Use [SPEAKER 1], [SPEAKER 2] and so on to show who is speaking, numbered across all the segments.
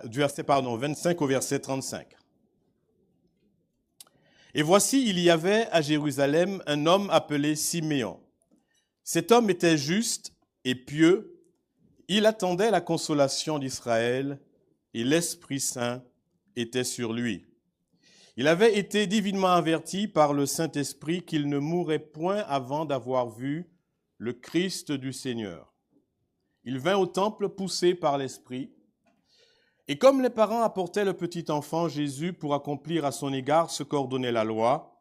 [SPEAKER 1] du verset 25 au verset 35. Et voici, il y avait à Jérusalem un homme appelé Siméon. Cet homme était juste et pieux. Il attendait la consolation d'Israël et l'Esprit Saint était sur lui. Il avait été divinement averti par le Saint-Esprit qu'il ne mourrait point avant d'avoir vu le Christ du Seigneur. Il vint au temple poussé par l'Esprit. Et comme les parents apportaient le petit enfant Jésus pour accomplir à son égard ce qu'ordonnait la loi,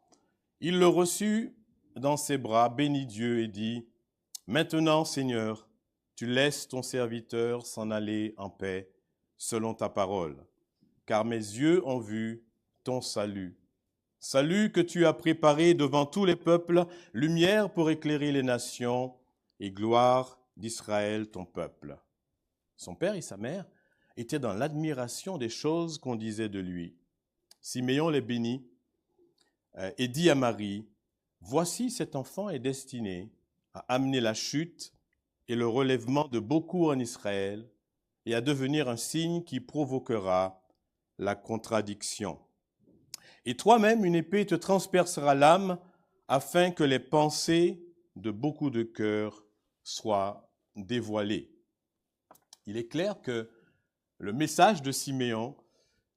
[SPEAKER 1] il le reçut dans ses bras, bénit Dieu et dit, « Maintenant, Seigneur, tu laisses ton serviteur s'en aller en paix selon ta parole, car mes yeux ont vu ton salut. Salut que tu as préparé devant tous les peuples, lumière pour éclairer les nations et gloire d'Israël, ton peuple. » Son père et sa mère étaient dans l'admiration des choses qu'on disait de lui. Siméon les bénit et dit à Marie, « Voici cet enfant est destiné à amener la chute et le relèvement de beaucoup en Israël et à devenir un signe qui provoquera la contradiction. Et toi-même, une épée te transpercera l'âme afin que les pensées de beaucoup de cœurs soient dévoilées. » Il est clair que le message de Siméon,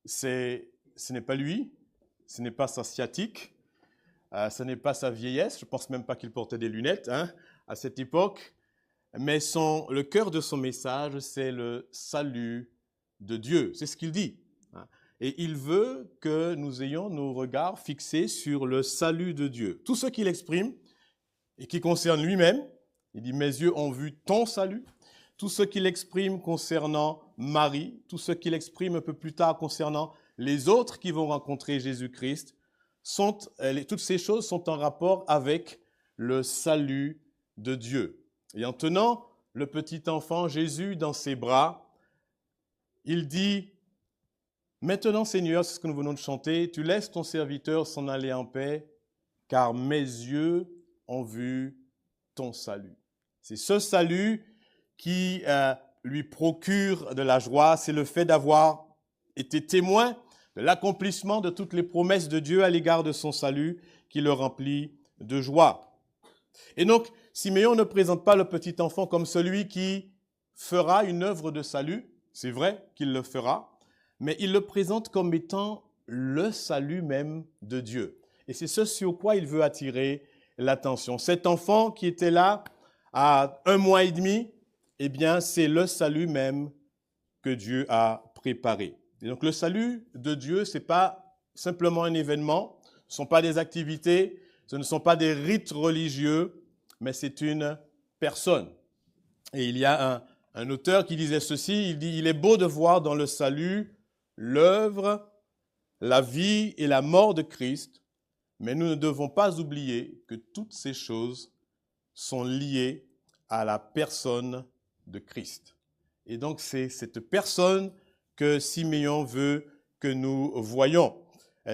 [SPEAKER 1] ce n'est pas lui, ce n'est pas sa sciatique, ce n'est pas sa vieillesse, je ne pense même pas qu'il portait des lunettes à cette époque, mais le cœur de son message, c'est le salut de Dieu, c'est ce qu'il dit. Et il veut que nous ayons nos regards fixés sur le salut de Dieu. Tout ce qu'il exprime et qui concerne lui-même, il dit « Mes yeux ont vu ton salut ». Tout ce qu'il exprime concernant Marie, tout ce qu'il exprime un peu plus tard concernant les autres qui vont rencontrer Jésus-Christ, toutes ces choses sont en rapport avec le salut de Dieu. Et en tenant le petit enfant Jésus dans ses bras, il dit « Maintenant, Seigneur, c'est ce que nous venons de chanter, tu laisses ton serviteur s'en aller en paix, car mes yeux ont vu ton salut. » C'est ce salut qui lui procure de la joie, c'est le fait d'avoir été témoin de l'accomplissement de toutes les promesses de Dieu à l'égard de son salut qui le remplit de joie. Et donc, Siméon ne présente pas le petit enfant comme celui qui fera une œuvre de salut, c'est vrai qu'il le fera, mais il le présente comme étant le salut même de Dieu. Et c'est ce sur quoi il veut attirer l'attention. Cet enfant qui était là à 1 mois et demi, eh bien, c'est le salut même que Dieu a préparé. Et donc, le salut de Dieu, ce n'est pas simplement un événement, ce ne sont pas des activités, ce ne sont pas des rites religieux, mais c'est une personne. Et il y a un auteur qui disait ceci, il dit « Il est beau de voir dans le salut l'œuvre, la vie et la mort de Christ, mais nous ne devons pas oublier que toutes ces choses sont liées à la personne de Christ. » Et donc, c'est cette personne que Siméon veut que nous voyions.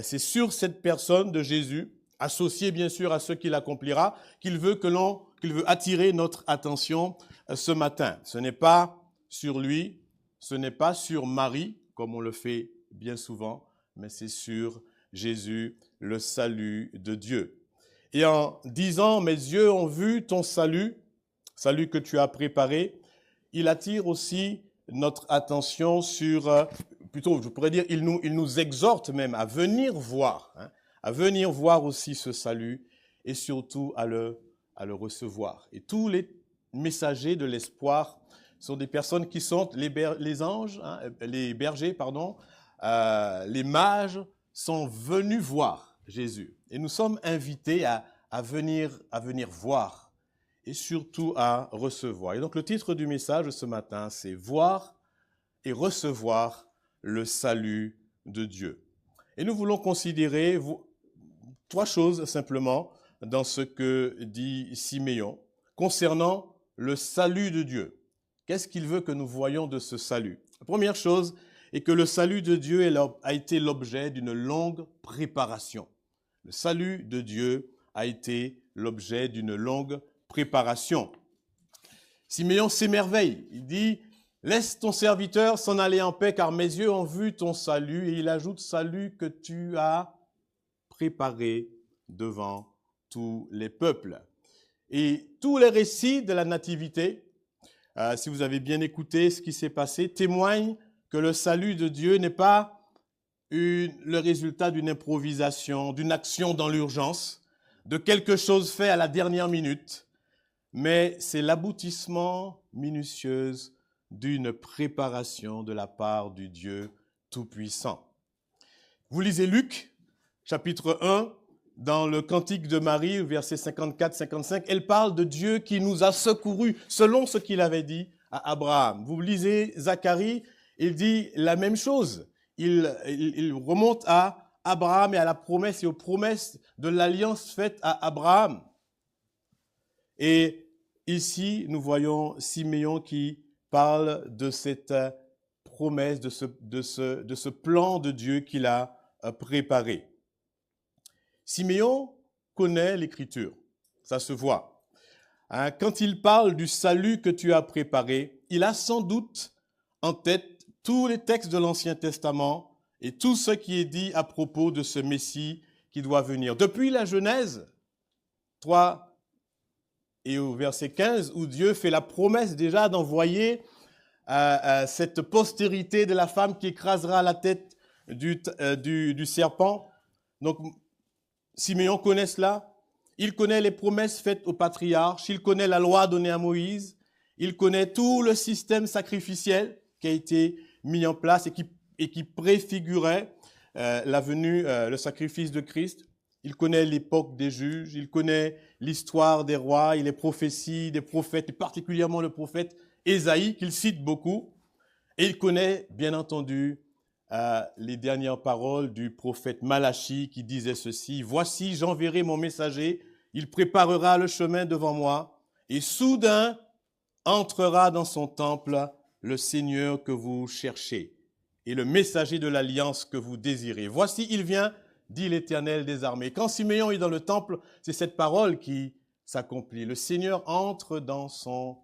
[SPEAKER 1] C'est sur cette personne de Jésus, associée bien sûr à ce qu'il accomplira, qu'il veut attirer notre attention ce matin. Ce n'est pas sur lui, ce n'est pas sur Marie, comme on le fait bien souvent, mais c'est sur Jésus, le salut de Dieu. Et en disant « Mes yeux ont vu ton salut », salut que tu as préparé, il attire aussi notre attention sur, plutôt je pourrais dire, il nous exhorte même à venir voir aussi ce salut et surtout à le recevoir. Et tous les messagers de l'espoir sont des personnes qui sont les anges, les bergers, les mages sont venus voir Jésus. Et nous sommes invités à venir voir et surtout à recevoir. Et donc le titre du message ce matin, c'est « Voir et recevoir le salut de Dieu ». Et nous voulons considérer 3 choses simplement dans ce que dit Siméon concernant le salut de Dieu. Qu'est-ce qu'il veut que nous voyions de ce salut? La première chose est que le salut de Dieu a été l'objet d'une longue préparation. Le salut de Dieu a été l'objet d'une longue préparation. Siméon s'émerveille. Il dit, laisse ton serviteur s'en aller en paix, car mes yeux ont vu ton salut. Et il ajoute, salut que tu as préparé devant tous les peuples. Et tous les récits de la nativité, si vous avez bien écouté ce qui s'est passé, témoignent que le salut de Dieu n'est pas le résultat d'une improvisation, d'une action dans l'urgence, de quelque chose fait à la dernière minute, mais c'est l'aboutissement minutieuse d'une préparation de la part du Dieu Tout-Puissant. Vous lisez Luc, chapitre 1, dans le Cantique de Marie, versets 54-55, elle parle de Dieu qui nous a secourus, selon ce qu'il avait dit à Abraham. Vous lisez Zacharie, il dit la même chose. Il remonte à Abraham et à la promesse et aux promesses de l'alliance faite à Abraham. Et ici, nous voyons Siméon qui parle de cette promesse, de ce plan de Dieu qu'il a préparé. Siméon connaît l'Écriture, ça se voit. Quand il parle du salut que tu as préparé, il a sans doute en tête tous les textes de l'Ancien Testament et tout ce qui est dit à propos de ce Messie qui doit venir. Depuis la Genèse 3 et au verset 15, où Dieu fait la promesse déjà d'envoyer cette postérité de la femme qui écrasera la tête du serpent. Donc, Siméon connaît cela. Il connaît les promesses faites aux patriarches. Il connaît la loi donnée à Moïse. Il connaît tout le système sacrificiel qui a été mis en place et qui préfigurait la venue, le sacrifice de Christ. Il connaît l'époque des juges. Il connaît l'histoire des rois et les prophéties des prophètes, et particulièrement le prophète Ésaïe, qu'il cite beaucoup. Et il connaît, bien entendu, les dernières paroles du prophète Malachie qui disait ceci: « Voici, j'enverrai mon messager, il préparera le chemin devant moi, et soudain entrera dans son temple le Seigneur que vous cherchez, et le messager de l'alliance que vous désirez. Voici, il vient, dit l'Éternel des armées. » Quand Siméon est dans le temple, c'est cette parole qui s'accomplit. Le Seigneur entre dans son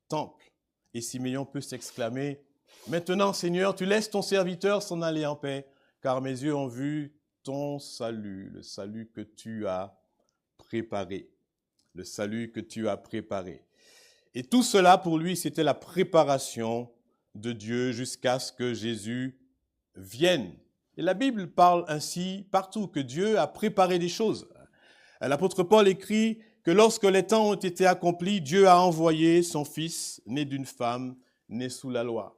[SPEAKER 1] temple. Et Siméon peut s'exclamer: « Maintenant, Seigneur, tu laisses ton serviteur s'en aller en paix, car mes yeux ont vu ton salut, le salut que tu as préparé. Le salut que tu as préparé. » Et tout cela, pour lui, c'était la préparation de Dieu jusqu'à ce que Jésus vienne. Et la Bible parle ainsi partout, que Dieu a préparé des choses. L'apôtre Paul écrit que lorsque les temps ont été accomplis, Dieu a envoyé son Fils, né d'une femme, né sous la loi.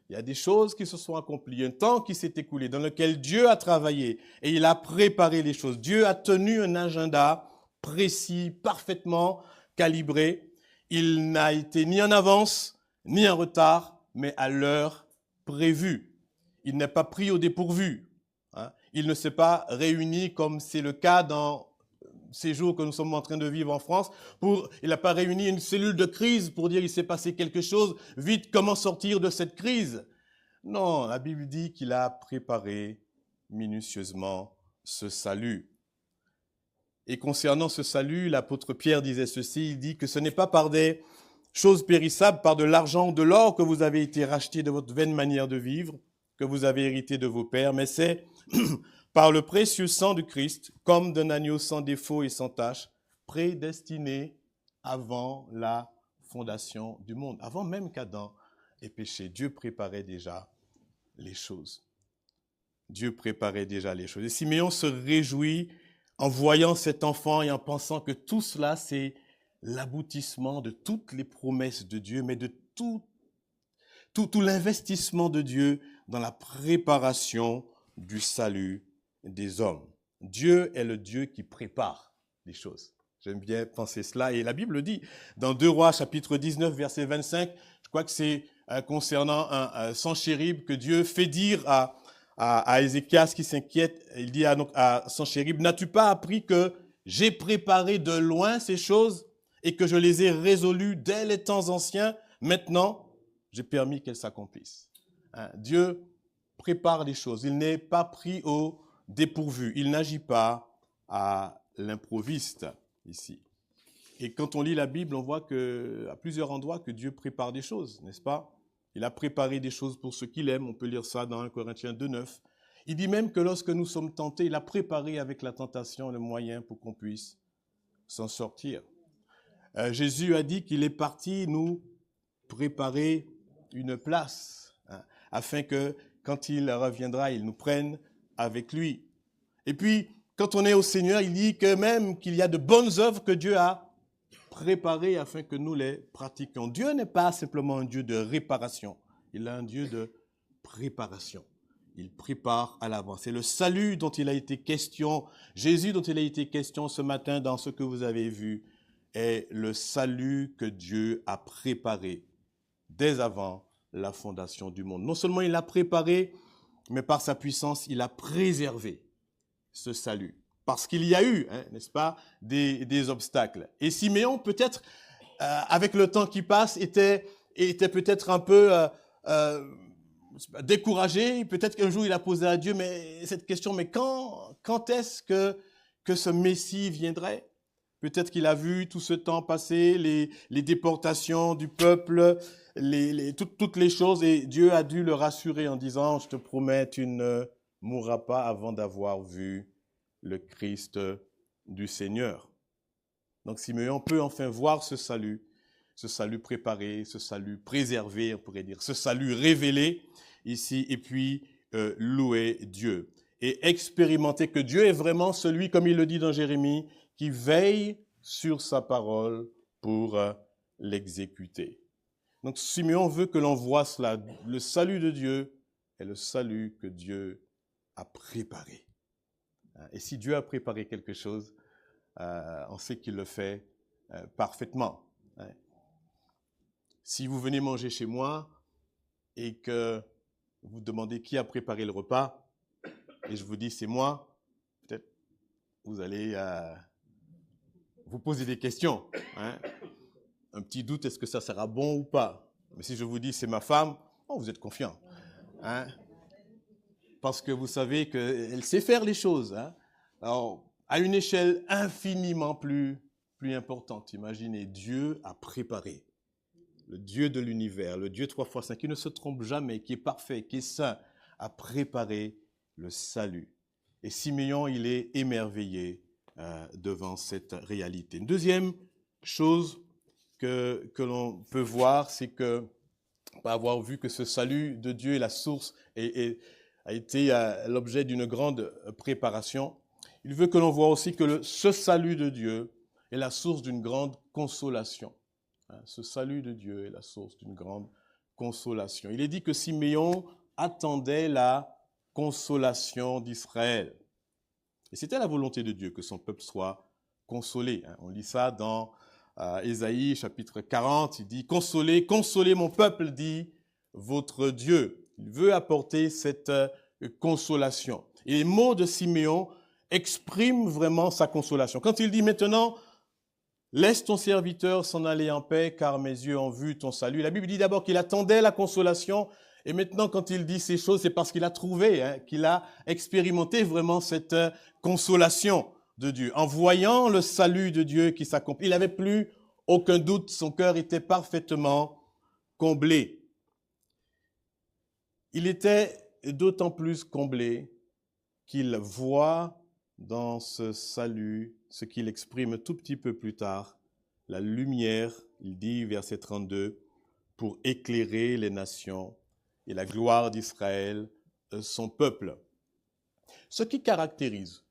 [SPEAKER 1] Il y a des choses qui se sont accomplies, un temps qui s'est écoulé, dans lequel Dieu a travaillé et il a préparé les choses. Dieu a tenu un agenda précis, parfaitement calibré. Il n'a été ni en avance, ni en retard, mais à l'heure prévue. Il n'est pas pris au dépourvu. Il ne s'est pas réuni comme c'est le cas dans ces jours que nous sommes en train de vivre en France. Il n'a pas réuni une cellule de crise pour dire il s'est passé quelque chose, vite, comment sortir de cette crise? Non, la Bible dit qu'il a préparé minutieusement ce salut. Et concernant ce salut, l'apôtre Pierre disait ceci, il dit que ce n'est pas par des choses périssables, par de l'argent ou de l'or que vous avez été rachetés de votre vaine manière de vivre, que vous avez hérité de vos pères, mais c'est par le précieux sang de Christ, comme d'un agneau sans défaut et sans tache, prédestiné avant la fondation du monde. Avant même qu'Adam ait péché, Dieu préparait déjà les choses. Dieu préparait déjà les choses. Et Siméon se réjouit en voyant cet enfant et en pensant que tout cela, c'est l'aboutissement de toutes les promesses de Dieu, mais de tout l'investissement de Dieu dans la préparation du salut des hommes. Dieu est le Dieu qui prépare les choses. J'aime bien penser cela. Et la Bible dit, dans 2 Rois, chapitre 19, verset 25, je crois que c'est concernant un Sanchérib que Dieu fait dire à Ézéchias qui s'inquiète. Il dit à Sanchérib, « N'as-tu pas appris que j'ai préparé de loin ces choses et que je les ai résolues dès les temps anciens? Maintenant, j'ai permis qu'elles s'accomplissent. » Dieu prépare les choses. Il n'est pas pris au dépourvu. Il n'agit pas à l'improviste ici. Et quand on lit la Bible, on voit à plusieurs endroits que Dieu prépare des choses, n'est-ce pas? Il a préparé des choses pour ceux qu'il aime. On peut lire ça dans 1 Corinthiens 2,9. Il dit même que lorsque nous sommes tentés, il a préparé avec la tentation le moyen pour qu'on puisse s'en sortir. Jésus a dit qu'il est parti nous préparer une place, hein, afin que quand il reviendra, il nous prenne avec lui. Et puis, quand on est au Seigneur, il dit que même qu'il y a de bonnes œuvres que Dieu a préparées afin que nous les pratiquions. Dieu n'est pas simplement un Dieu de réparation, il est un Dieu de préparation. Il prépare à l'avance. C'est le salut dont il a été question, Jésus dont il a été question ce matin dans ce que vous avez vu, est le salut que Dieu a préparé dès avant la fondation du monde. Non seulement il l'a préparé, mais par sa puissance, il a préservé ce salut. Parce qu'il y a eu, n'est-ce pas, des obstacles. Et Siméon, peut-être, avec le temps qui passe, était peut-être un peu découragé. Peut-être qu'un jour, il a posé à Dieu cette question, mais quand est-ce que ce Messie viendrait? Peut-être qu'il a vu tout ce temps passer, les déportations du peuple, toutes les choses, et Dieu a dû le rassurer en disant, je te promets, tu ne mourras pas avant d'avoir vu le Christ du Seigneur. Donc Simeon peut enfin voir ce salut préparé, ce salut préservé, on pourrait dire, ce salut révélé ici, et puis louer Dieu. Et expérimenter que Dieu est vraiment celui, comme il le dit dans Jérémie, qui veille sur sa parole pour l'exécuter. Donc Simeon veut que l'on voie cela. Le salut de Dieu est le salut que Dieu a préparé. Et si Dieu a préparé quelque chose, on sait qu'il le fait parfaitement. Si vous venez manger chez moi et que vous demandez qui a préparé le repas, et je vous dis c'est moi, peut-être vous allez vous poser des questions. Un petit doute, est-ce que ça sera bon ou pas? Mais si je vous dis c'est ma femme, vous êtes confiant. Parce que vous savez qu'elle sait faire les choses. Alors, à une échelle infiniment plus importante, imaginez, Dieu a préparé. Le Dieu de l'univers, le Dieu 3x5, qui ne se trompe jamais, qui est parfait, qui est saint, a préparé le salut. Et Simeon, il est émerveillé devant cette réalité. Une deuxième chose que l'on peut voir, c'est que, après avoir vu que ce salut de Dieu est la source a été l'objet d'une grande préparation, il veut que l'on voit aussi que ce salut de Dieu est la source d'une grande consolation. Ce salut de Dieu est la source d'une grande consolation. Il est dit que Siméon attendait la consolation d'Israël. Et c'était la volonté de Dieu que son peuple soit consolé. On lit ça dans Ésaïe chapitre 40. Il dit « Consolez, consolez mon peuple, dit votre Dieu ». Il veut apporter cette consolation. Et les mots de Siméon expriment vraiment sa consolation. Quand il dit maintenant, laisse ton serviteur s'en aller en paix, car mes yeux ont vu ton salut. La Bible dit d'abord qu'il attendait la consolation, et maintenant quand il dit ces choses, c'est parce qu'il a trouvé, qu'il a expérimenté vraiment cette consolation de Dieu. En voyant le salut de Dieu qui s'accomplit, il n'avait plus aucun doute, son cœur était parfaitement comblé. Il était d'autant plus comblé qu'il voit dans ce salut ce qu'il exprime tout petit peu plus tard, la lumière, il dit, verset 32, pour éclairer les nations et la gloire d'Israël, son peuple. Ce qui caractérise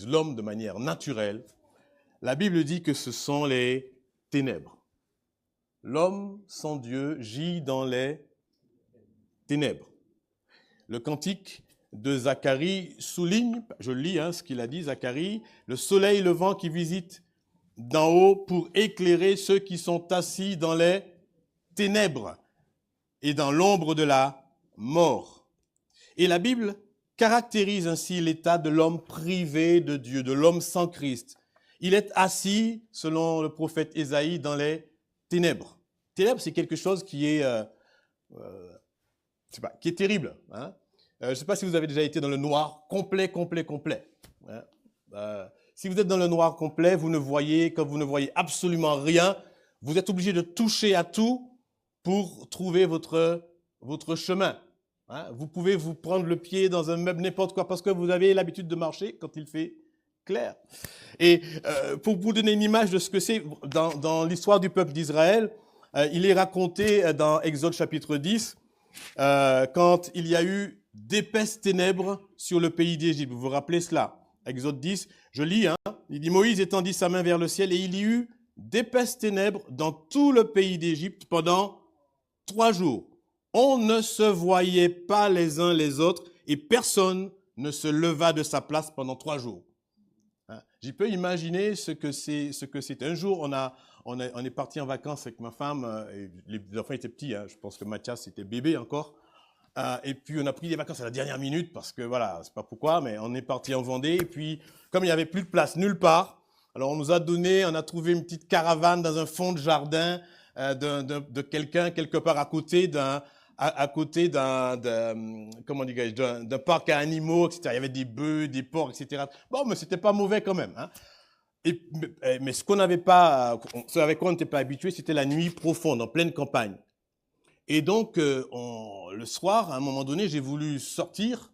[SPEAKER 1] l'homme de manière naturelle, la Bible dit que ce sont les ténèbres. L'homme sans Dieu gît dans les ténèbres. Le cantique de Zacharie souligne, je lis ce qu'il a dit, Zacharie, le soleil levant qui visite d'en haut pour éclairer ceux qui sont assis dans les ténèbres et dans l'ombre de la mort. Et la Bible caractérise ainsi l'état de l'homme privé de Dieu, de l'homme sans Christ. Il est assis, selon le prophète Ésaïe, dans les ténèbres. Ténèbres, c'est quelque chose qui est terrible. Je ne sais pas si vous avez déjà été dans le noir complet. Si vous êtes dans le noir complet, quand vous ne voyez absolument rien, vous êtes obligé de toucher à tout pour trouver votre chemin. Hein. Vous pouvez vous prendre le pied dans un meuble, n'importe quoi, parce que vous avez l'habitude de marcher quand il fait clair. Et pour vous donner une image de ce que c'est, dans l'histoire du peuple d'Israël, il est raconté dans Exode chapitre 10, quand il y a eu d'épaisses ténèbres sur le pays d'Égypte. Vous vous rappelez cela? Exode 10, je lis, hein, il dit « Moïse étendit sa main vers le ciel et il y eut d'épaisses ténèbres dans tout le pays d'Égypte pendant 3 jours. On ne se voyait pas les uns les autres et personne ne se leva de sa place pendant 3 jours. » Hein? J'y peux imaginer ce que c'est. Un jour, on est parti en vacances avec ma femme, et les enfants étaient petits, hein, je pense que Mathias était bébé encore. Et puis on a pris des vacances à la dernière minute parce que voilà, c'est pas pourquoi, mais on est parti en Vendée. Et puis comme il n'y avait plus de place nulle part, alors on a trouvé une petite caravane dans un fond de jardin de quelqu'un quelque part à côté d'un comment dirais-je, d'un parc à animaux, etc. Il y avait des bœufs, des porcs, etc. Bon, mais c'était pas mauvais quand même. Hein. Mais ce ce avec quoi on n'était pas habitué, c'était la nuit profonde, en pleine campagne. Et donc, le soir, à un moment donné, j'ai voulu sortir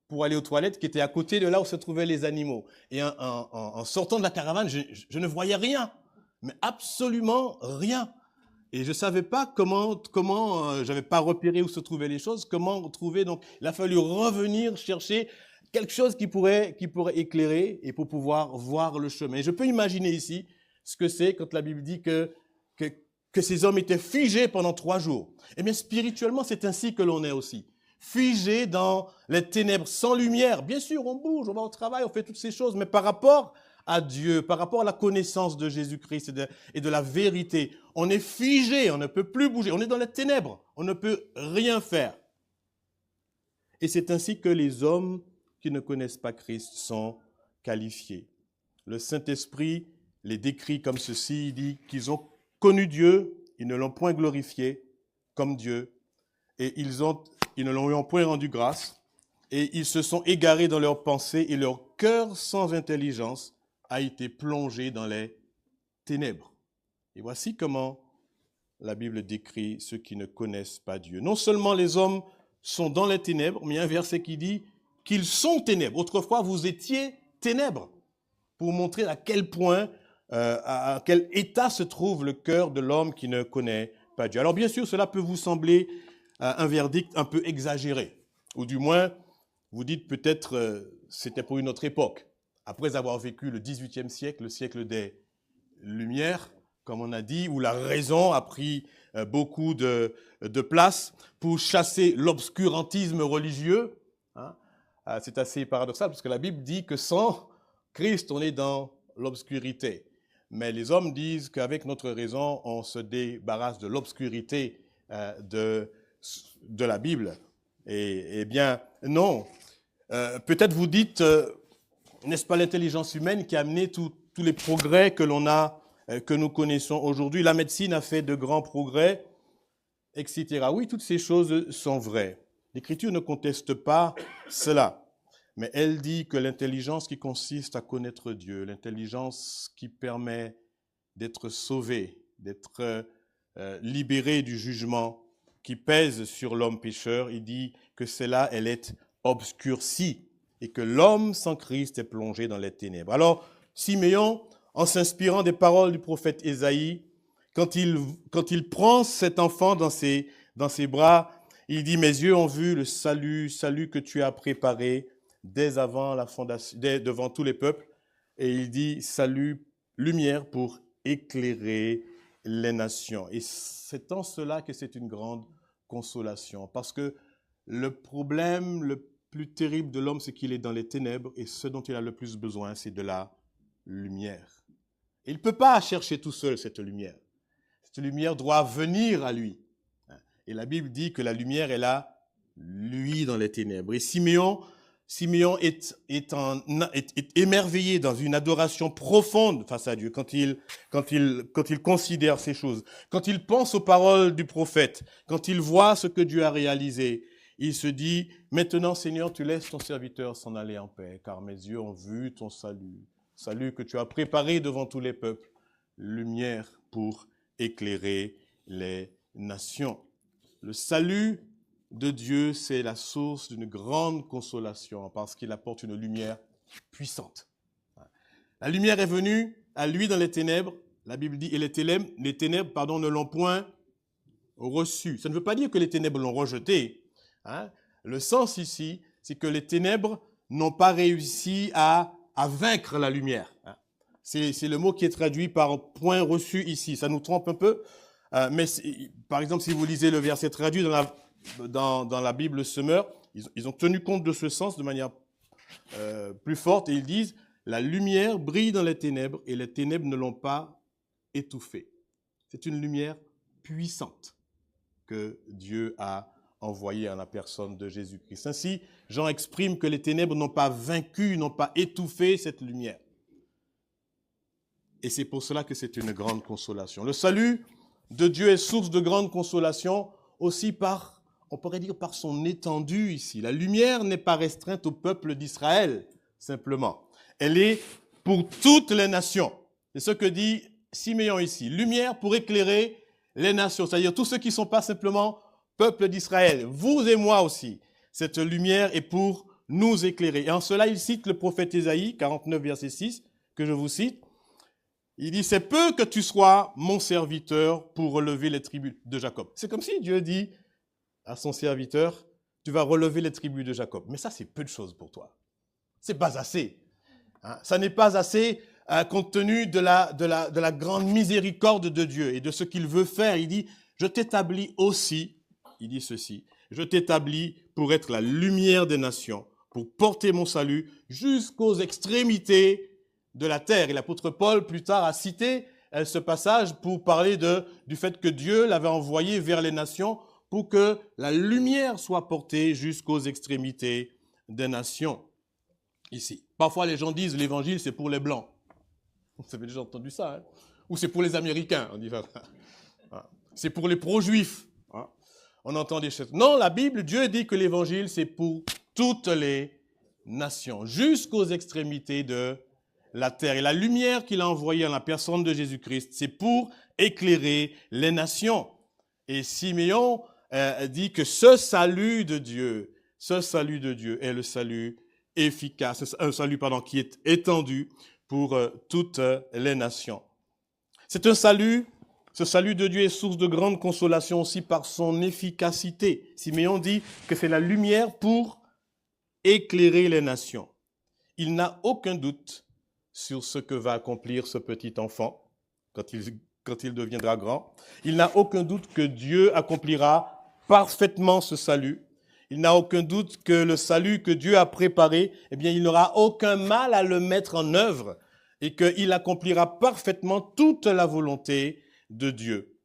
[SPEAKER 1] pour aller aux toilettes qui étaient à côté de là où se trouvaient les animaux. Et en sortant de la caravane, je ne voyais rien, mais absolument rien. Et je ne savais pas comment j'avais pas repéré où se trouvaient les choses, comment trouver. Donc, il a fallu revenir chercher quelque chose qui pourrait éclairer et pour pouvoir voir le chemin. Et je peux imaginer ici ce que c'est quand la Bible dit que ces hommes étaient figés pendant 3 jours. Eh bien, spirituellement, c'est ainsi que l'on est aussi. Figés dans les ténèbres, sans lumière. Bien sûr, on bouge, on va au travail, on fait toutes ces choses, mais par rapport à Dieu, par rapport à la connaissance de Jésus-Christ et de la vérité, on est figé, on ne peut plus bouger, on est dans les ténèbres, on ne peut rien faire. Et c'est ainsi que les hommes qui ne connaissent pas Christ sont qualifiés. Le Saint-Esprit les décrit comme ceci, il dit qu'ils ont connu Dieu, ils ne l'ont point glorifié comme Dieu, et ils ne l'ont point rendu grâce, et ils se sont égarés dans leurs pensées, et leur cœur sans intelligence a été plongé dans les ténèbres. Et voici comment la Bible décrit ceux qui ne connaissent pas Dieu. Non seulement les hommes sont dans les ténèbres, mais il y a un verset qui dit qu'ils sont ténèbres. Autrefois, vous étiez ténèbres, pour montrer à quel point, à quel état se trouve le cœur de l'homme qui ne connaît pas Dieu. Alors bien sûr, cela peut vous sembler un verdict un peu exagéré, ou du moins, vous dites peut-être c'était pour une autre époque. Après avoir vécu le XVIIIe siècle, le siècle des Lumières, comme on a dit, où la raison a pris beaucoup de place pour chasser l'obscurantisme religieux. Hein. C'est assez paradoxal parce que la Bible dit que sans Christ, on est dans l'obscurité. Mais les hommes disent qu'avec notre raison, on se débarrasse de l'obscurité de la Bible. Eh bien, non. Peut-être vous dites, n'est-ce pas l'intelligence humaine qui a amené tous les progrès que nous connaissons aujourd'hui? La médecine a fait de grands progrès, etc. Oui, toutes ces choses sont vraies. L'Écriture ne conteste pas cela. Mais elle dit que l'intelligence qui consiste à connaître Dieu, l'intelligence qui permet d'être sauvé, d'être libéré du jugement qui pèse sur l'homme pécheur, il dit que celle-là, elle est obscurcie et que l'homme sans Christ est plongé dans les ténèbres. Alors, Siméon, en s'inspirant des paroles du prophète Ésaïe, quand il prend cet enfant dans ses bras, il dit « Mes yeux ont vu le salut que tu as préparé dès avant la fondation, devant tous les peuples. » Et il dit « Salut, lumière pour éclairer les nations. » Et c'est en cela que c'est une grande consolation. Parce que le problème le plus terrible de l'homme, c'est qu'il est dans les ténèbres et ce dont il a le plus besoin, c'est de la lumière. Il ne peut pas chercher tout seul cette lumière. Cette lumière doit venir à lui. Et la Bible dit que la lumière est là, lui, dans les ténèbres. Et Siméon est émerveillé dans une adoration profonde face à Dieu quand il considère ces choses. Quand il pense aux paroles du prophète, quand il voit ce que Dieu a réalisé, il se dit, maintenant Seigneur, tu laisses ton serviteur s'en aller en paix, car mes yeux ont vu ton salut que tu as préparé devant tous les peuples, lumière pour éclairer les nations. Le salut de Dieu, c'est la source d'une grande consolation parce qu'il apporte une lumière puissante. La lumière est venue à lui dans les ténèbres. La Bible dit, et les ténèbres, ne l'ont point reçu. Ça ne veut pas dire que les ténèbres l'ont rejeté. Le sens ici, c'est que les ténèbres n'ont pas réussi à vaincre la lumière. C'est le mot qui est traduit par point reçu ici. Ça nous trompe un peu. Mais par exemple, si vous lisez le verset traduit dans la Bible Semeur, ils ont tenu compte de ce sens de manière plus forte et ils disent « La lumière brille dans les ténèbres et les ténèbres ne l'ont pas étouffée. » C'est une lumière puissante que Dieu a envoyée en la personne de Jésus-Christ. Ainsi, Jean exprime que les ténèbres n'ont pas vaincu, n'ont pas étouffé cette lumière. Et c'est pour cela que c'est une grande consolation. Le salut de Dieu est source de grande consolation aussi on pourrait dire par son étendue ici. La lumière n'est pas restreinte au peuple d'Israël, simplement. Elle est pour toutes les nations. C'est ce que dit Siméon ici. Lumière pour éclairer les nations, c'est-à-dire tous ceux qui ne sont pas simplement peuple d'Israël. Vous et moi aussi. Cette lumière est pour nous éclairer. Et en cela, il cite le prophète Ésaïe, 49, verset 6, que je vous cite. Il dit, c'est peu que tu sois mon serviteur pour relever les tribus de Jacob. C'est comme si Dieu dit à son serviteur, tu vas relever les tribus de Jacob. Mais ça, c'est peu de choses pour toi. C'est pas assez. Ça n'est pas assez compte tenu de la grande miséricorde de Dieu et de ce qu'il veut faire. Il dit, je t'établis aussi, il dit ceci, je t'établis pour être la lumière des nations, pour porter mon salut jusqu'aux extrémités de la terre. Et l'apôtre Paul, plus tard, a cité ce passage pour parler du fait que Dieu l'avait envoyé vers les nations pour que la lumière soit portée jusqu'aux extrémités des nations. Ici. Parfois, les gens disent l'évangile, c'est pour les Blancs. Vous avez déjà entendu ça, hein? Ou c'est pour les Américains. On dit, c'est pour les pro-juifs. On entend des choses. Non, la Bible, Dieu dit que l'évangile, c'est pour toutes les nations, jusqu'aux extrémités de la terre. Et la lumière qu'il a envoyée en la personne de Jésus-Christ, c'est pour éclairer les nations. Et Siméon dit que ce salut de Dieu est le salut efficace, un salut qui est étendu pour toutes les nations. C'est un salut, ce salut de Dieu est source de grande consolation aussi par son efficacité. Siméon dit que c'est la lumière pour éclairer les nations. Il n'a aucun doute sur ce que va accomplir ce petit enfant quand il deviendra grand. Il n'a aucun doute que Dieu accomplira parfaitement ce salut. Il n'a aucun doute que le salut que Dieu a préparé, il n'aura aucun mal à le mettre en œuvre et qu'il accomplira parfaitement toute la volonté de Dieu.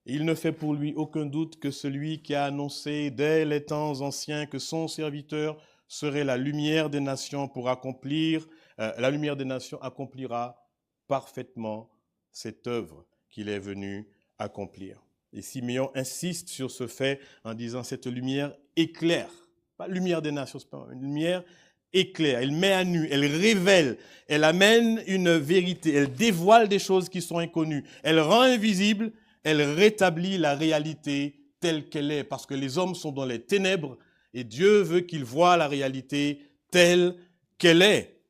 [SPEAKER 1] Il ne fait pour lui aucun doute que celui qui a annoncé dès les temps anciens que son serviteur serait la lumière des nations pour accomplir, la lumière des nations accomplira parfaitement cette œuvre qu'il est venu accomplir. Et Siméon insiste sur ce fait en disant cette lumière éclaire, pas lumière des nations, c'est pas une lumière éclaire, elle met à nu, elle révèle, elle amène une vérité, elle dévoile des choses qui sont inconnues, elle rend invisible, elle rétablit la réalité telle qu'elle est, parce que les hommes sont dans les ténèbres et Dieu veut qu'ils voient la réalité telle qu'elle est.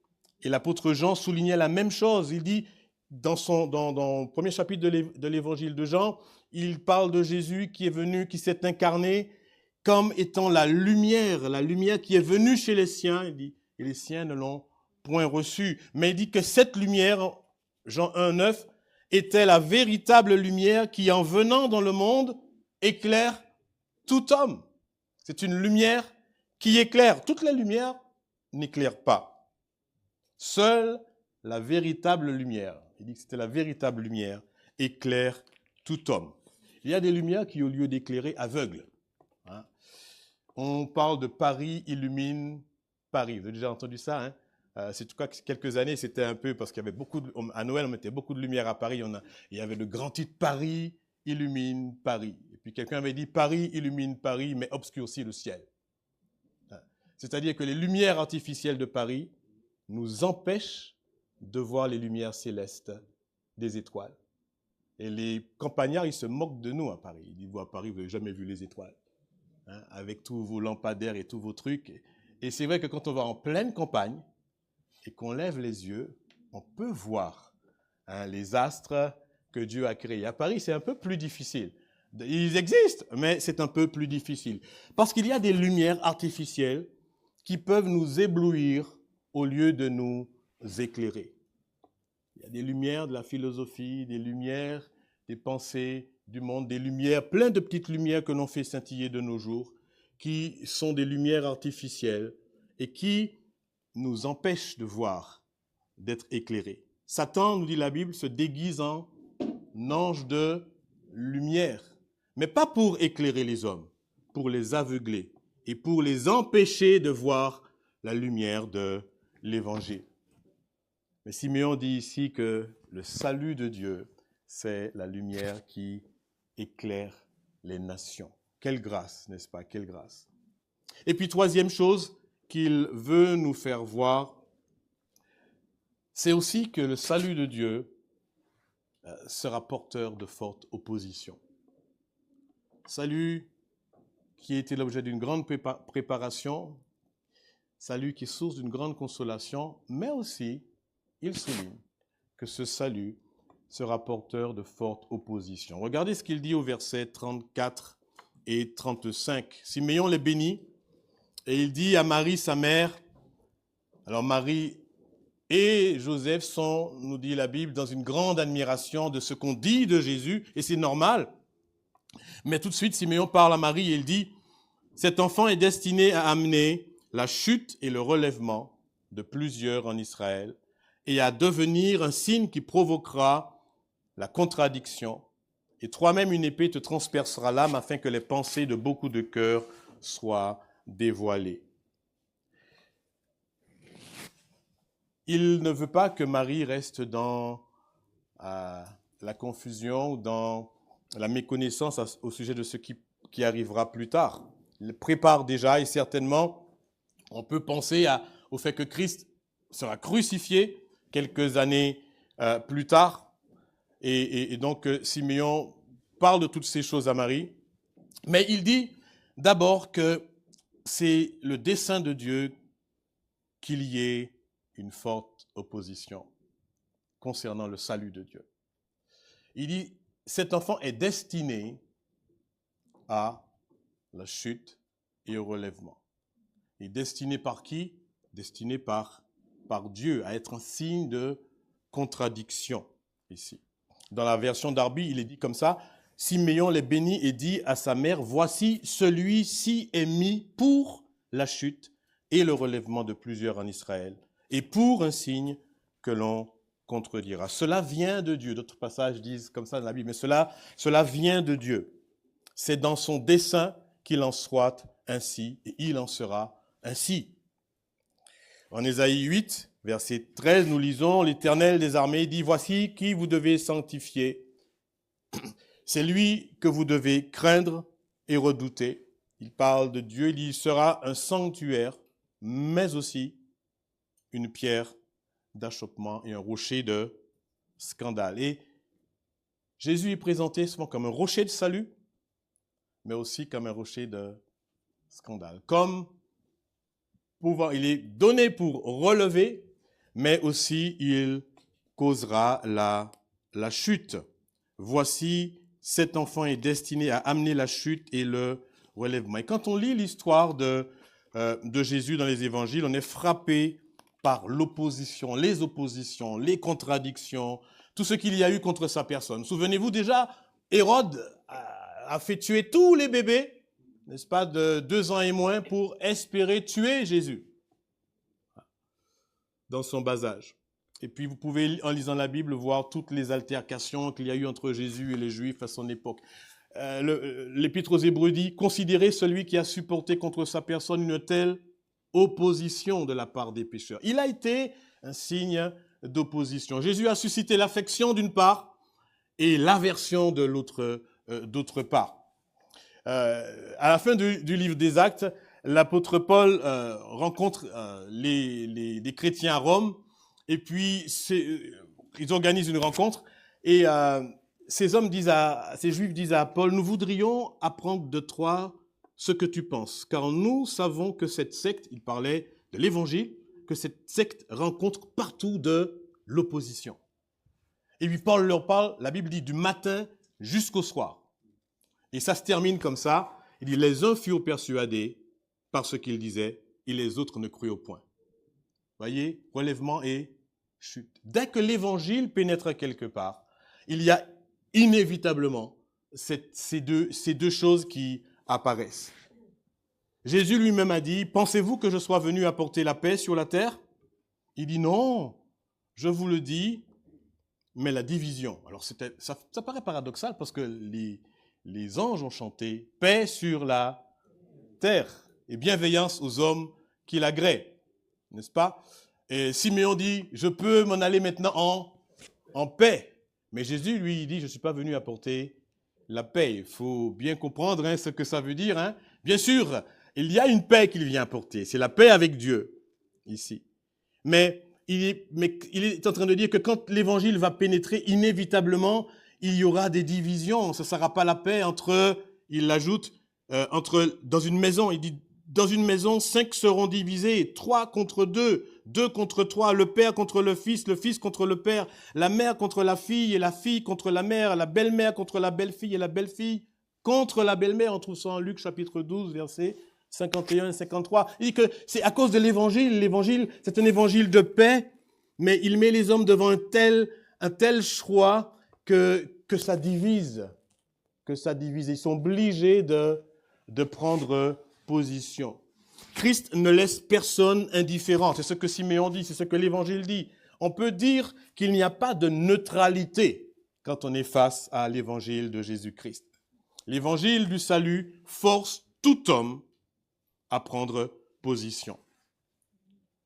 [SPEAKER 1] Et l'apôtre Jean soulignait la même chose, il dit dans le premier chapitre de l'évangile de Jean, il parle de Jésus qui est venu, qui s'est incarné comme étant la lumière qui est venue chez les siens, il dit, et les siens ne l'ont point reçue. Mais il dit que cette lumière, Jean 1, 9, était la véritable lumière qui, en venant dans le monde, éclaire tout homme. C'est une lumière qui éclaire. Toutes les lumières n'éclairent pas. Seule la véritable lumière, il dit que c'était la véritable lumière, éclaire tout homme. Il y a des lumières qui, au lieu d'éclairer, aveuglent. On parle de Paris illumine Paris. Vous avez déjà entendu ça, hein? C'est tout cas quelques années, c'était un peu parce qu'il y avait à Noël, on mettait beaucoup de lumière à Paris. Il y avait le grand titre Paris illumine Paris. Et puis quelqu'un avait dit Paris illumine Paris, mais obscurcit le ciel. C'est-à-dire que les lumières artificielles de Paris nous empêchent de voir les lumières célestes des étoiles. Et les campagnards, ils se moquent de nous à Paris. Ils disent, vous à Paris, vous n'avez jamais vu les étoiles, hein, avec tous vos lampadaires et tous vos trucs. Et c'est vrai que quand on va en pleine campagne et qu'on lève les yeux, on peut voir, hein, les astres que Dieu a créés. À Paris, c'est un peu plus difficile. Ils existent, mais c'est un peu plus difficile. Parce qu'il y a des lumières artificielles qui peuvent nous éblouir au lieu de nous éclairer. Il y a des lumières de la philosophie, des lumières des pensées du monde, des lumières, plein de petites lumières que l'on fait scintiller de nos jours, qui sont des lumières artificielles et qui nous empêchent de voir, d'être éclairés. Satan, nous dit la Bible, se déguise en ange de lumière, mais pas pour éclairer les hommes, pour les aveugler et pour les empêcher de voir la lumière de l'Évangile. Mais Siméon dit ici que le salut de Dieu, c'est la lumière qui éclaire les nations. Quelle grâce, n'est-ce pas? Quelle grâce. Et puis, troisième chose qu'il veut nous faire voir, c'est aussi que le salut de Dieu sera porteur de forte opposition. Salut qui a été l'objet d'une grande préparation, salut qui est source d'une grande consolation, mais aussi, il souligne que ce salut sera porteur de forte opposition. Regardez ce qu'il dit au verset 34 et 35. Siméon les bénit et il dit à Marie, sa mère, alors Marie et Joseph sont, nous dit la Bible, dans une grande admiration de ce qu'on dit de Jésus, et c'est normal. Mais tout de suite, Siméon parle à Marie et il dit, cet enfant est destiné à amener la chute et le relèvement de plusieurs en Israël et à devenir un signe qui provoquera la contradiction. Et toi-même, une épée te transpercera l'âme afin que les pensées de beaucoup de cœurs soient dévoilées. Il ne veut pas que Marie reste dans la confusion ou dans la méconnaissance au sujet de ce qui arrivera plus tard. Il prépare déjà et certainement, on peut penser au fait que Christ sera crucifié quelques années plus tard. Et donc, Siméon parle de toutes ces choses à Marie. Mais il dit d'abord que c'est le dessein de Dieu qu'il y ait une forte opposition concernant le salut de Dieu. Il dit, cet enfant est destiné à la chute et au relèvement. Et destiné par qui? Destiné par Dieu, à être un signe de contradiction ici. Dans la version d'Arby, il est dit comme ça, Siméon les bénit et dit à sa mère, voici celui-ci est mis pour la chute et le relèvement de plusieurs en Israël, et pour un signe que l'on contredira. Cela vient de Dieu. D'autres passages disent comme ça dans la Bible, mais cela vient de Dieu. C'est dans son dessein qu'il en soit ainsi, et il en sera ainsi. En Ésaïe 8, verset 13, nous lisons, l'Éternel des armées dit, voici qui vous devez sanctifier. C'est lui que vous devez craindre et redouter. Il parle de Dieu, il dit, il sera un sanctuaire, mais aussi une pierre d'achoppement et un rocher de scandale. Et Jésus est présenté souvent comme un rocher de salut, mais aussi comme un rocher de scandale. Il est donné pour relever, mais aussi il causera la chute. Voici, cet enfant est destiné à amener la chute et le relèvement. Et quand on lit l'histoire de Jésus dans les évangiles, on est frappé par l'opposition, les contradictions, tout ce qu'il y a eu contre sa personne. Souvenez-vous déjà, Hérode a fait tuer tous les bébés, n'est-ce pas, de 2 ans et moins pour espérer tuer Jésus dans son bas âge. Et puis vous pouvez, en lisant la Bible, voir toutes les altercations qu'il y a eu entre Jésus et les Juifs à son époque. L'Épître aux Hébreux dit, considérez celui qui a supporté contre sa personne une telle opposition de la part des pécheurs. Il a été un signe d'opposition. Jésus a suscité l'affection d'une part et l'aversion de d'autre part. À la fin du livre des Actes, l'apôtre Paul rencontre des chrétiens à Rome et puis ils organisent une rencontre et ces Juifs disent à Paul, nous voudrions apprendre de toi ce que tu penses, car nous savons que cette secte, il parlait de l'évangile, que cette secte rencontre partout de l'opposition. Et puis Paul leur parle, la Bible dit, du matin jusqu'au soir. Et ça se termine comme ça. Il dit, les uns furent persuadés par ce qu'ils disaient, et les autres ne crurent point. Voyez, relèvement et chute. Dès que l'évangile pénètre quelque part, il y a inévitablement ces deux choses qui apparaissent. Jésus lui-même a dit, pensez-vous que je sois venu apporter la paix sur la terre? Il dit non, je vous le dis, mais la division. Alors ça paraît paradoxal parce que les anges ont chanté paix sur la terre et bienveillance aux hommes qui l'agréent, n'est-ce pas? Et Siméon dit, je peux m'en aller maintenant en paix. Mais Jésus, lui, il dit, je ne suis pas venu apporter la paix. Il faut bien comprendre ce que ça veut dire. Bien sûr, il y a une paix qu'il vient apporter. C'est la paix avec Dieu, ici. Mais il est en train de dire que quand l'évangile va pénétrer, inévitablement, il y aura des divisions. Ce ne sera pas la paix entre, il l'ajoute, dans une maison. Il dit, dans une maison, 5 seront divisés, 3 contre 2, 2 contre 3, le père contre le fils contre le père, la mère contre la fille et la fille contre la mère, la belle-mère contre la belle-fille et la belle-fille contre la belle-mère. On trouve ça en Luc chapitre 12, versets 51 et 53. Il dit que c'est à cause de l'évangile. L'évangile, c'est un évangile de paix, mais il met les hommes devant un tel choix que ça divise. Ils sont obligés de prendre position. Christ ne laisse personne indifférent. C'est ce que Siméon dit, c'est ce que l'Évangile dit. On peut dire qu'il n'y a pas de neutralité quand on est face à l'Évangile de Jésus-Christ. L'Évangile du salut force tout homme à prendre position.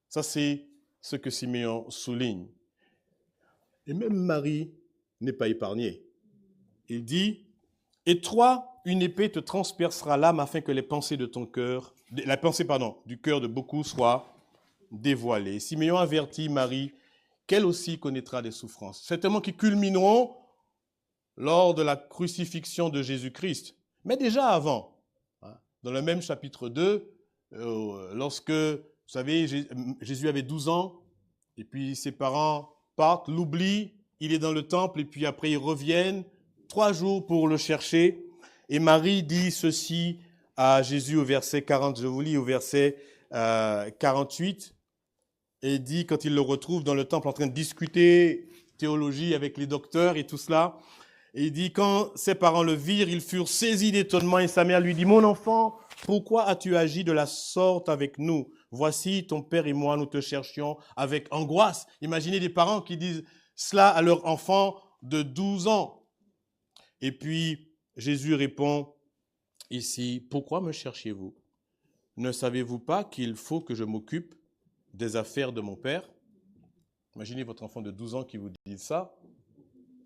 [SPEAKER 1] Ça, c'est ce que Siméon souligne. Et même Marie n'est pas épargnée. Il dit, « Et toi, une épée te transpercera l'âme afin que les pensées de ton cœur, du cœur de beaucoup soient dévoilées. » Siméon avertit Marie qu'elle aussi connaîtra des souffrances, certainement qui culmineront lors de la crucifixion de Jésus-Christ. Mais déjà avant, dans le même chapitre 2, lorsque, vous savez, Jésus avait 12 ans, et puis ses parents partent, l'oublient, il est dans le temple, et puis après ils reviennent, 3 jours pour le chercher. Et Marie dit ceci à Jésus au verset 40, je vous lis au verset 48, et dit, quand il le retrouve dans le temple en train de discuter théologie avec les docteurs et tout cela, et il dit, quand ses parents le virent, ils furent saisis d'étonnement, et sa mère lui dit, « Mon enfant, pourquoi as-tu agi de la sorte avec nous? Voici, ton père et moi, nous te cherchions avec angoisse. » Imaginez des parents qui disent cela à leur enfant de 12 ans. Et puis, Jésus répond ici, « Pourquoi me cherchiez-vous? Ne savez-vous pas qu'il faut que je m'occupe des affaires de mon Père ?» Imaginez votre enfant de 12 ans qui vous dit ça.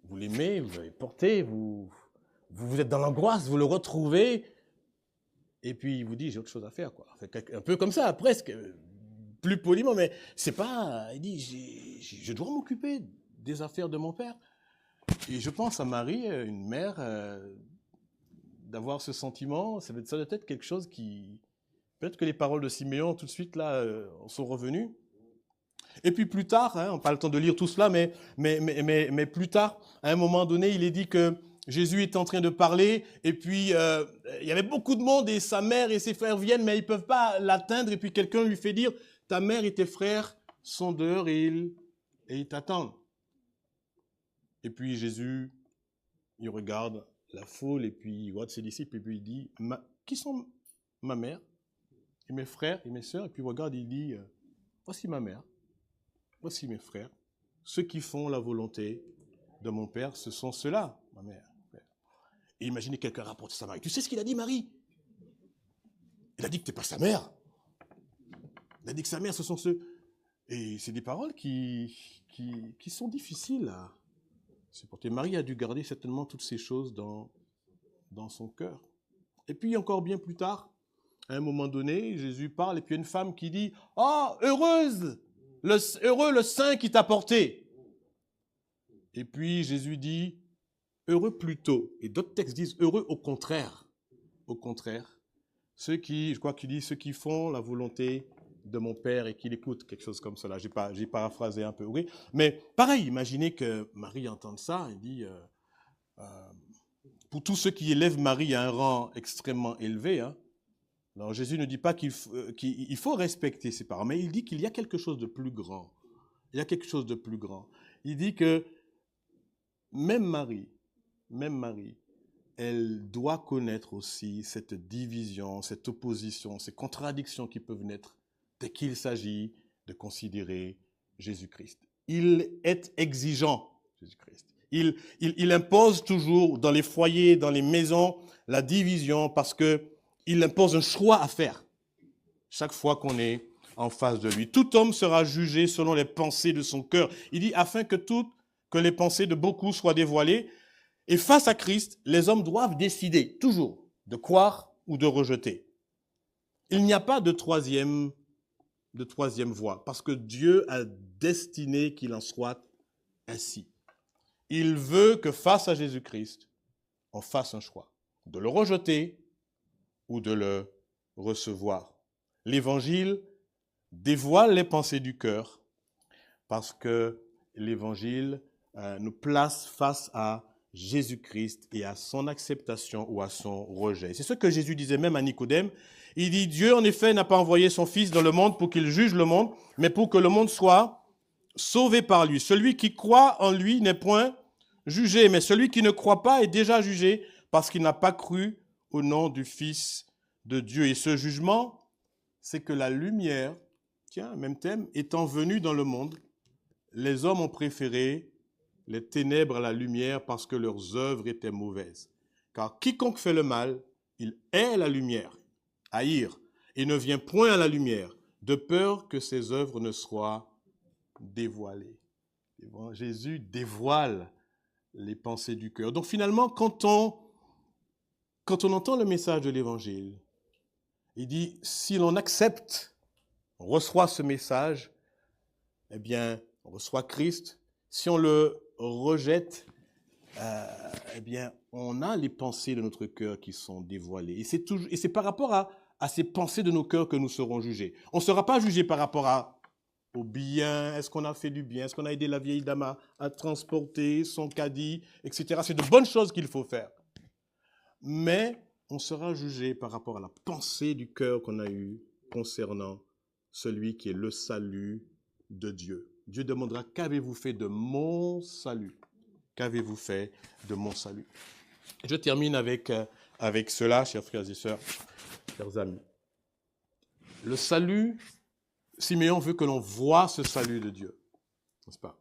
[SPEAKER 1] Vous l'aimez, vous l'avez porté, vous êtes dans l'angoisse, vous le retrouvez, et puis il vous dit, j'ai autre chose à faire, quoi. Un peu comme ça, presque, plus poliment, mais c'est pas... Il dit, je dois m'occuper des affaires de mon Père. Et je pense à Marie, une mère, d'avoir ce sentiment, ça doit être quelque chose qui... Peut-être que les paroles de Siméon, tout de suite, là, sont revenues. Et puis plus tard, on n'a pas le temps de lire tout cela, mais plus tard, à un moment donné, il est dit que Jésus est en train de parler, et puis il y avait beaucoup de monde, et sa mère et ses frères viennent, mais ils ne peuvent pas l'atteindre, et puis quelqu'un lui fait dire, « Ta mère et tes frères sont dehors, et ils t'attendent. » Et puis Jésus, il regarde la foule, et puis il regarde ses disciples, et puis il dit, « Qui sont ma mère et mes frères et mes sœurs ?» Et puis il regarde, il dit, « Voici ma mère. Voici mes frères, ceux qui font la volonté de mon Père, ce sont ceux-là, ma mère. » Et imaginez quelqu'un rapporte ça à Marie. Tu sais ce qu'il a dit, Marie? Il a dit que tu n'es pas sa mère. Il a dit que sa mère, ce sont ceux... Et c'est des paroles qui sont difficiles à supporter. Marie a dû garder certainement toutes ces choses dans son cœur. Et puis encore bien plus tard, à un moment donné, Jésus parle, et puis il y a une femme qui dit, « Oh, heureuse! Heureux le saint qui t'a porté. » Et puis Jésus dit, Heureux plutôt. Et d'autres textes disent heureux au contraire. Au contraire. Ceux qui, je crois qu'il dit, ceux qui font la volonté de mon Père et qui l'écoutent, quelque chose comme cela. J'ai paraphrasé un peu, oui. Mais pareil, imaginez que Marie entende ça et dit, pour tous ceux qui élèvent Marie à un rang extrêmement élevé, hein, alors Jésus ne dit pas qu'il faut respecter ses parents, mais il dit qu'il y a quelque chose de plus grand. Il y a quelque chose de plus grand. Il dit que même Marie, elle doit connaître aussi cette division, cette opposition, ces contradictions qui peuvent naître dès qu'il s'agit de considérer Jésus-Christ. Il est exigeant, Jésus-Christ. Il impose toujours dans les foyers, dans les maisons, la division parce qu'il impose un choix à faire chaque fois qu'on est en face de lui. Tout homme sera jugé selon les pensées de son cœur. Il dit, afin que les pensées de beaucoup soient dévoilées. Et face à Christ, les hommes doivent décider, toujours, de croire ou de rejeter. Il n'y a pas de troisième voie, parce que Dieu a destiné qu'il en soit ainsi. Il veut que face à Jésus-Christ, on fasse un choix, de le rejeter ou de le recevoir. L'Évangile dévoile les pensées du cœur, parce que l'Évangile nous place face à Jésus-Christ et à son acceptation ou à son rejet. C'est ce que Jésus disait même à Nicodème. Il dit, Dieu en effet n'a pas envoyé son Fils dans le monde pour qu'il juge le monde, mais pour que le monde soit sauvé par lui. Celui qui croit en lui n'est point jugé, mais celui qui ne croit pas est déjà jugé parce qu'il n'a pas cru au nom du Fils de Dieu. Et ce jugement, c'est que la lumière, tiens, même thème, étant venue dans le monde, les hommes ont préféré les ténèbres à la lumière parce que leurs œuvres étaient mauvaises. Car quiconque fait le mal, il hait la lumière, haïr, et ne vient point à la lumière, de peur que ses œuvres ne soient dévoilées. Et bon, Jésus dévoile les pensées du cœur. Donc finalement, quand on entend le message de l'Évangile, il dit, si l'on accepte, on reçoit ce message, eh bien, on reçoit Christ. Si on le rejette, eh bien, on a les pensées de notre cœur qui sont dévoilées. Et c'est par rapport à ces pensées de nos cœurs que nous serons jugés. On ne sera pas jugé par rapport au bien, est-ce qu'on a fait du bien, est-ce qu'on a aidé la vieille dame à transporter son caddie, etc. C'est de bonnes choses qu'il faut faire. Mais on sera jugé par rapport à la pensée du cœur qu'on a eue concernant celui qui est le salut de Dieu. Dieu demandera, qu'avez-vous fait de mon salut? Qu'avez-vous fait de mon salut? Je termine avec cela, chers frères et sœurs, chers amis. Le salut, Siméon veut que l'on voie ce salut de Dieu, n'est-ce pas?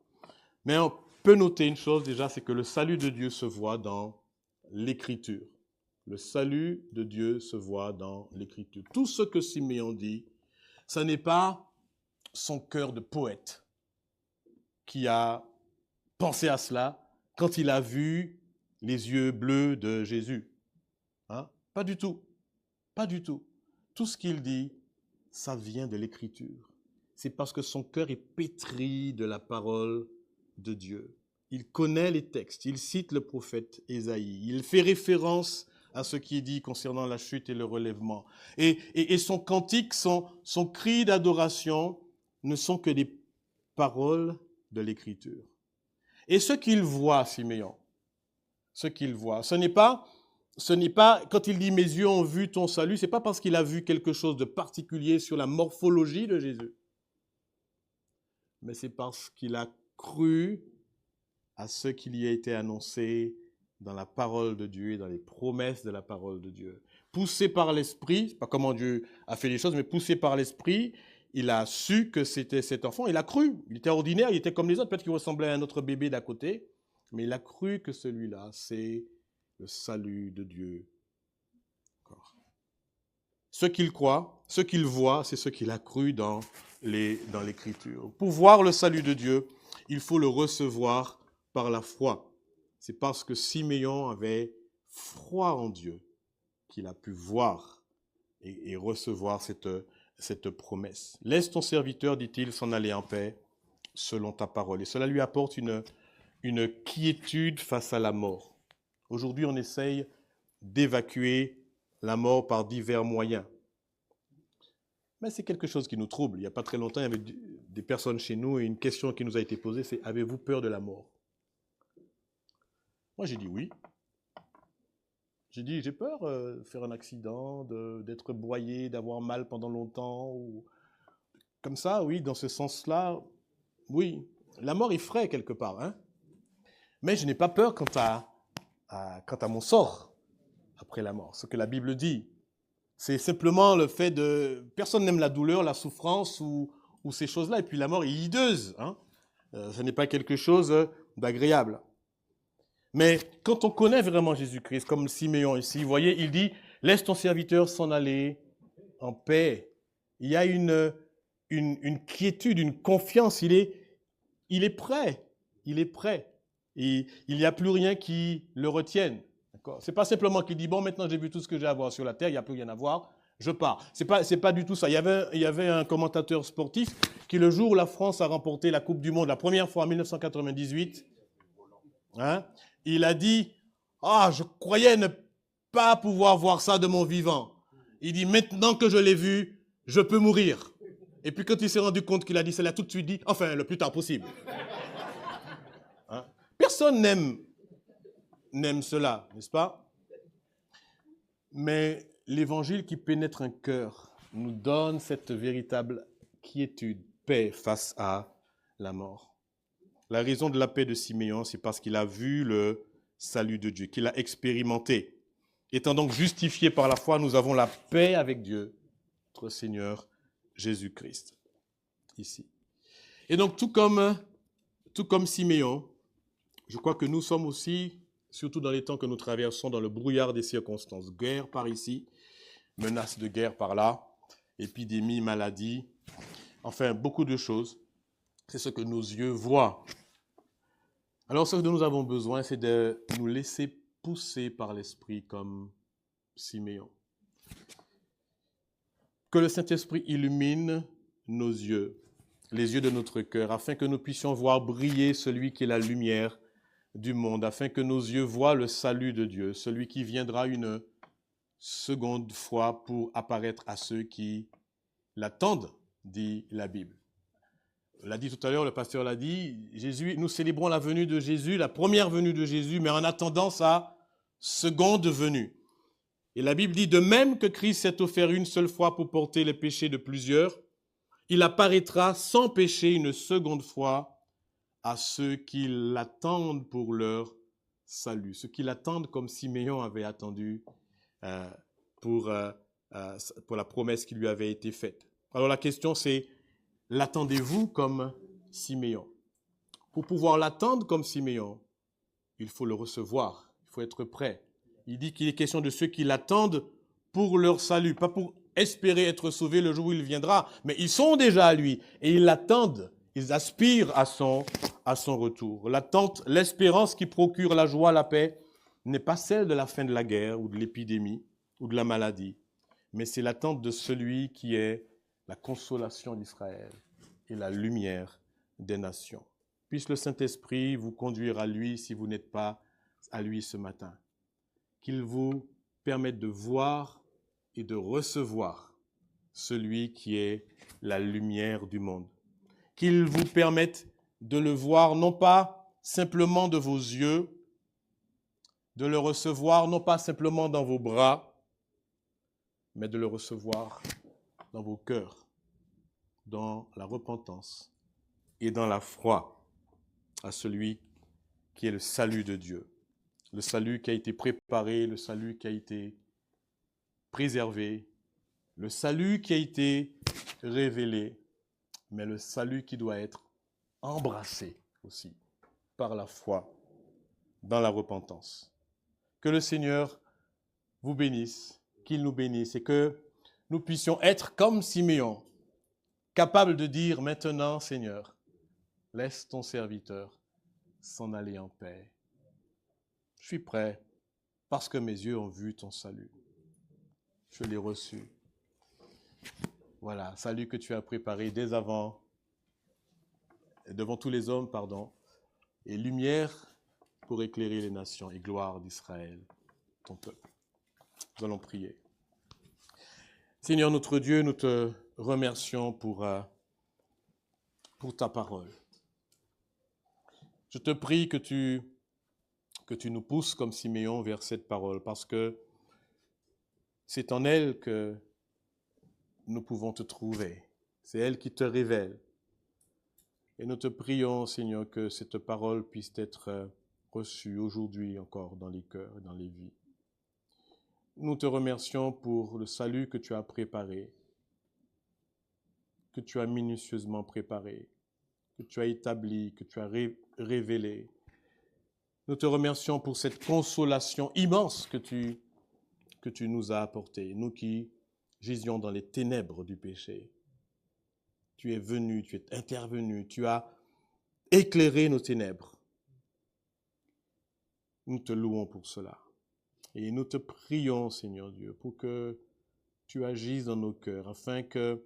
[SPEAKER 1] Mais on peut noter une chose déjà, c'est que le salut de Dieu se voit dans l'Écriture. Le salut de Dieu se voit dans l'Écriture. Tout ce que Siméon dit, ce n'est pas son cœur de poète qui a pensé à cela quand il a vu les yeux bleus de Jésus. Hein? Pas du tout. Pas du tout. Tout ce qu'il dit, ça vient de l'Écriture. C'est parce que son cœur est pétri de la parole de Dieu. Il connaît les textes, il cite le prophète Ésaïe, il fait référence à ce qui est dit concernant la chute et le relèvement. Et son cantique, son cri d'adoration ne sont que des paroles de l'Écriture. Et ce qu'il voit, Siméon, ce qu'il voit, ce n'est pas, quand il dit « mes yeux ont vu ton salut », ce n'est pas parce qu'il a vu quelque chose de particulier sur la morphologie de Jésus, mais c'est parce qu'il a cru à ce qui lui a été annoncé dans la parole de Dieu et dans les promesses de la parole de Dieu. Poussé par l'Esprit, c'est pas comment Dieu a fait les choses, mais poussé par l'Esprit, il a su que c'était cet enfant, il a cru. Il était ordinaire, il était comme les autres, peut-être qu'il ressemblait à un autre bébé d'à côté, mais il a cru que celui-là, c'est le salut de Dieu. Ce qu'il croit, ce qu'il voit, c'est ce qu'il a cru dans l'Écriture. Pour voir le salut de Dieu, il faut le recevoir par la foi. C'est parce que Siméon avait foi en Dieu qu'il a pu voir et recevoir cette promesse. « Laisse ton serviteur, dit-il, s'en aller en paix, selon ta parole. » Et cela lui apporte une quiétude face à la mort. Aujourd'hui, on essaye d'évacuer la mort par divers moyens. Mais c'est quelque chose qui nous trouble. Il n'y a pas très longtemps, il y avait des personnes chez nous et une question qui nous a été posée, c'est « Avez-vous peur de la mort ?» Moi, j'ai dit oui. J'ai dit, j'ai peur de faire un accident, d'être broyé, d'avoir mal pendant longtemps. Ou... Comme ça, oui, dans ce sens-là, oui. La mort effraie quelque part. Hein? Mais je n'ai pas peur quant à mon sort après la mort. Ce que la Bible dit, c'est simplement le fait de... Personne n'aime la douleur, la souffrance ou ces choses-là. Et puis la mort est hideuse. Hein? Ce n'est pas quelque chose d'agréable. Mais quand on connaît vraiment Jésus-Christ, comme Siméon ici, vous voyez, il dit, laisse ton serviteur s'en aller en paix. Il y a une quiétude, une confiance, il est prêt, il est prêt. Et il n'y a plus rien qui le retienne. Ce n'est pas simplement qu'il dit, bon, maintenant j'ai vu tout ce que j'ai à voir sur la terre, il n'y a plus rien à voir, je pars. C'est pas du tout ça. Il y avait un commentateur sportif qui, le jour où la France a remporté la Coupe du Monde, la première fois en 1998, hein, il a dit, je croyais ne pas pouvoir voir ça de mon vivant. Il dit, maintenant que je l'ai vu, je peux mourir. Et puis quand il s'est rendu compte qu'il a dit, ça l'a tout de suite dit, enfin, le plus tard possible. Hein? Personne n'aime cela, n'est-ce pas? Mais l'évangile qui pénètre un cœur nous donne cette véritable quiétude, paix face à la mort. La raison de la paix de Siméon, c'est parce qu'il a vu le salut de Dieu, qu'il a expérimenté. Étant donc justifié par la foi, nous avons la paix avec Dieu, notre Seigneur Jésus-Christ. Ici. Et donc, tout comme Siméon, je crois que nous sommes aussi, surtout dans les temps que nous traversons, dans le brouillard des circonstances. Guerre par ici, menace de guerre par là, épidémie, maladie, enfin, beaucoup de choses. C'est ce que nos yeux voient. Alors, ce dont nous avons besoin, c'est de nous laisser pousser par l'Esprit comme Siméon. Que le Saint-Esprit illumine nos yeux, les yeux de notre cœur, afin que nous puissions voir briller celui qui est la lumière du monde, afin que nos yeux voient le salut de Dieu, celui qui viendra une seconde fois pour apparaître à ceux qui l'attendent, dit la Bible. On l'a dit tout à l'heure, le pasteur l'a dit, Jésus, nous célébrons la venue de Jésus, la première venue de Jésus, mais en attendant sa seconde venue. Et la Bible dit, de même que Christ s'est offert une seule fois pour porter les péchés de plusieurs, il apparaîtra sans péché une seconde fois à ceux qui l'attendent pour leur salut. Ceux qui l'attendent comme Siméon avait attendu pour la promesse qui lui avait été faite. Alors la question c'est, l'attendez-vous comme Siméon? Pour pouvoir l'attendre comme Siméon, il faut le recevoir, il faut être prêt. Il dit qu'il est question de ceux qui l'attendent pour leur salut, pas pour espérer être sauvés le jour où il viendra, mais ils sont déjà à lui et ils l'attendent, ils aspirent à son retour. L'attente, l'espérance qui procure la joie, la paix, n'est pas celle de la fin de la guerre ou de l'épidémie ou de la maladie, mais c'est l'attente de celui qui est la consolation d'Israël et la lumière des nations. Puisse le Saint-Esprit vous conduire à lui si vous n'êtes pas à lui ce matin. Qu'il vous permette de voir et de recevoir celui qui est la lumière du monde. Qu'il vous permette de le voir non pas simplement de vos yeux, de le recevoir non pas simplement dans vos bras, mais de le recevoir dans vos cœurs, dans la repentance et dans la foi à celui qui est le salut de Dieu. Le salut qui a été préparé, le salut qui a été préservé, le salut qui a été révélé, mais le salut qui doit être embrassé aussi par la foi dans la repentance. Que le Seigneur vous bénisse, qu'il nous bénisse et que nous puissions être comme Siméon, capables de dire maintenant, Seigneur, laisse ton serviteur s'en aller en paix. Je suis prêt parce que mes yeux ont vu ton salut. Je l'ai reçu. Voilà, salut que tu as préparé dès avant, devant tous les hommes, et lumière pour éclairer les nations et gloire d'Israël, ton peuple. Nous allons prier. Seigneur notre Dieu, nous te remercions pour ta parole. Je te prie que tu nous pousses comme Siméon vers cette parole, parce que c'est en elle que nous pouvons te trouver. C'est elle qui te révèle. Et nous te prions, Seigneur, que cette parole puisse être reçue aujourd'hui encore dans les cœurs et dans les vies. Nous te remercions pour le salut que tu as préparé, que tu as minutieusement préparé, que tu as établi, que tu as révélé. Nous te remercions pour cette consolation immense que tu nous as apportée, nous qui gisions dans les ténèbres du péché. Tu es venu, tu es intervenu, tu as éclairé nos ténèbres. Nous te louons pour cela. Et nous te prions, Seigneur Dieu, pour que tu agisses dans nos cœurs, afin que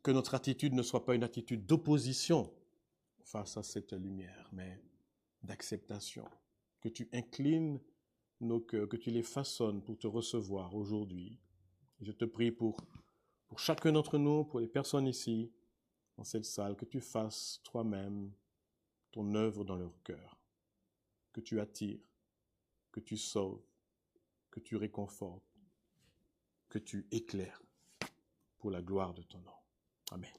[SPEAKER 1] notre attitude ne soit pas une attitude d'opposition face à cette lumière, mais d'acceptation. Que tu inclines nos cœurs, que tu les façonnes pour te recevoir aujourd'hui. Je te prie pour chacun d'entre nous, pour les personnes ici, dans cette salle, que tu fasses toi-même ton œuvre dans leur cœur, que tu attires, que tu sauves, que tu réconfortes, que tu éclaires pour la gloire de ton nom. Amen.